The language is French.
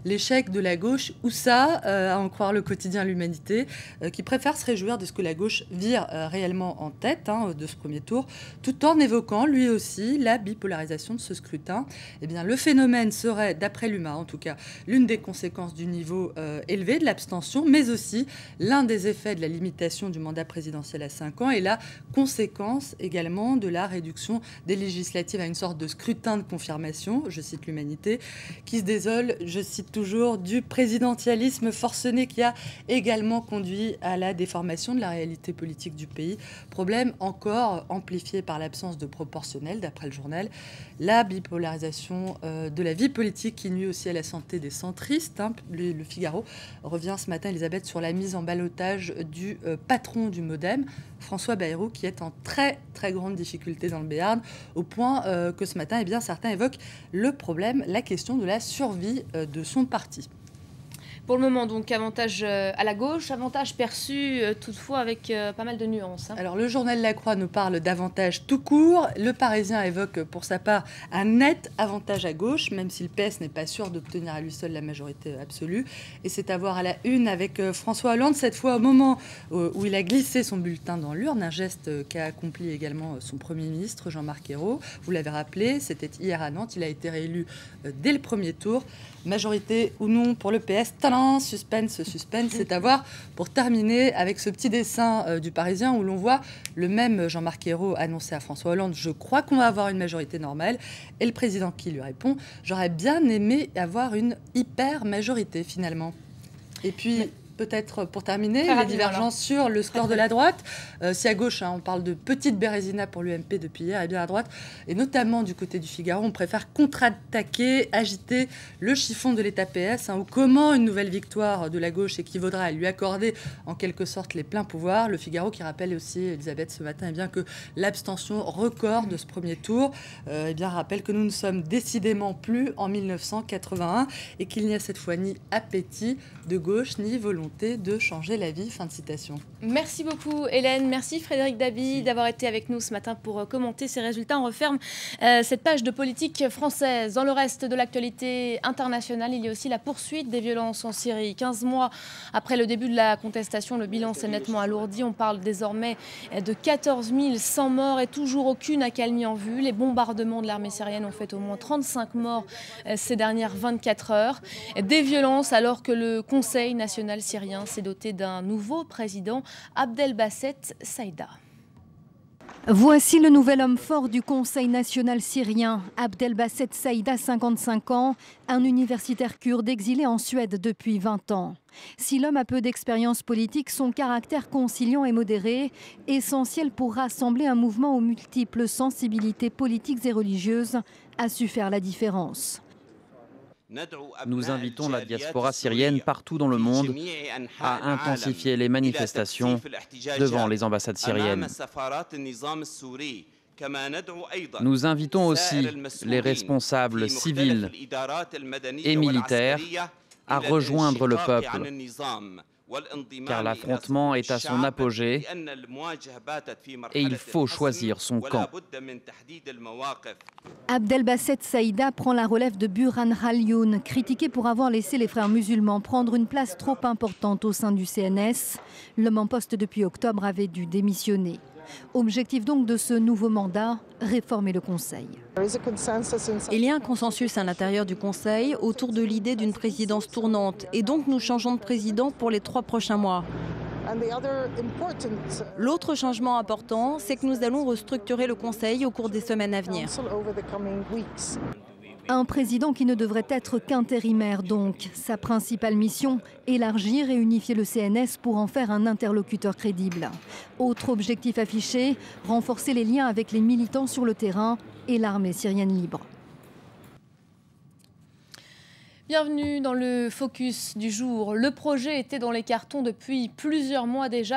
L'échec de la gauche, ou ça, à en croire le quotidien L'Humanité, qui préfère se réjouir de ce que la gauche vire réellement en tête de ce premier tour, tout en évoquant lui aussi la bipolarisation de ce scrutin. Eh bien, le phénomène serait, d'après l'UMA en tout cas, l'une des conséquences du niveau élevé de l'abstention, mais aussi l'un des effets de la limitation du mandat présidentiel à 5 ans et la conséquence également de la réduction des législatives à une sorte de scrutin de confirmation, je cite L'Humanité, qui se désole, je cite toujours, du présidentialisme forcené qui a également conduit à la déformation de la réalité politique du pays. Problème encore amplifié par l'absence de proportionnel, d'après le journal. La bipolarisation de la vie politique qui nuit aussi à la santé des centristes. Le Figaro revient ce matin, Elisabeth, sur la mise en ballottage du patron du Modem, François Bayrou, qui est en très très grande difficulté dans le Béarn, au point que ce matin, eh bien, certains évoquent le problème, la question de la survie de son parti. Pour le moment, donc, avantage à la gauche, avantage perçu toutefois avec pas mal de nuances. Alors, le journal La Croix nous parle d'avantage tout court. Le Parisien évoque pour sa part un net avantage à gauche, même si le PS n'est pas sûr d'obtenir à lui seul la majorité absolue. Et c'est à voir à la une avec François Hollande, cette fois au moment où il a glissé son bulletin dans l'urne, un geste qu'a accompli également son Premier ministre, Jean-Marc Ayrault. Vous l'avez rappelé, c'était hier à Nantes, il a été réélu dès le premier tour. Majorité ou non pour le PS, talent, suspense, c'est à voir pour terminer avec ce petit dessin du Parisien où l'on voit le même Jean-Marc Ayrault annoncer à François Hollande « Je crois qu'on va avoir une majorité normale » et le président qui lui répond « J'aurais bien aimé avoir une hyper majorité finalement ». Et puis... Peut-être pour terminer, les divergences sur le score de la droite. Si à gauche, on parle de petite Bérésina pour l'UMP depuis hier, et bien à droite, et notamment du côté du Figaro, on préfère contre-attaquer, agiter le chiffon de l'État PS, ou comment une nouvelle victoire de la gauche équivaudra à lui accorder en quelque sorte les pleins pouvoirs. Le Figaro qui rappelle aussi, Elisabeth, ce matin, bien que l'abstention record de ce premier tour rappelle que nous ne sommes décidément plus en 1981 et qu'il n'y a cette fois ni appétit de gauche ni volonté de changer la vie. Fin de citation. Merci beaucoup Hélène, merci Frédéric Dabi d'avoir été avec nous ce matin pour commenter ces résultats. On referme cette page de politique française. Dans le reste de l'actualité internationale, il y a aussi la poursuite des violences en Syrie. 15 mois après le début de la contestation, le bilan s'est nettement alourdi. On parle désormais de 14 100 morts et toujours aucune accalmie en vue. Les bombardements de l'armée syrienne ont fait au moins 35 morts ces dernières 24 heures. Des violences alors que le Conseil national syrien s'est doté d'un nouveau président, Abdelbasset Saïda. Voici le nouvel homme fort du Conseil national syrien, Abdelbasset Saïda, 55 ans, un universitaire kurde exilé en Suède depuis 20 ans. Si l'homme a peu d'expérience politique, son caractère conciliant et modéré, essentiel pour rassembler un mouvement aux multiples sensibilités politiques et religieuses, a su faire la différence. Nous invitons la diaspora syrienne partout dans le monde à intensifier les manifestations devant les ambassades syriennes. Nous invitons aussi les responsables civils et militaires à rejoindre le peuple, car l'affrontement est à son apogée et il faut choisir son camp. Abdelbasset Saïda prend la relève de Burhan Al-Youn, critiqué pour avoir laissé les frères musulmans prendre une place trop importante au sein du CNS. L'homme en poste depuis octobre avait dû démissionner. Objectif donc de ce nouveau mandat, réformer le Conseil. Il y a un consensus à l'intérieur du Conseil autour de l'idée d'une présidence tournante et donc nous changeons de président pour les 3 prochains mois. L'autre changement important, c'est que nous allons restructurer le Conseil au cours des semaines à venir. Un président qui ne devrait être qu'intérimaire donc. Sa principale mission, élargir et unifier le CNS pour en faire un interlocuteur crédible. Autre objectif affiché, renforcer les liens avec les militants sur le terrain et l'armée syrienne libre. Bienvenue dans le Focus du jour. Le projet était dans les cartons depuis plusieurs mois déjà.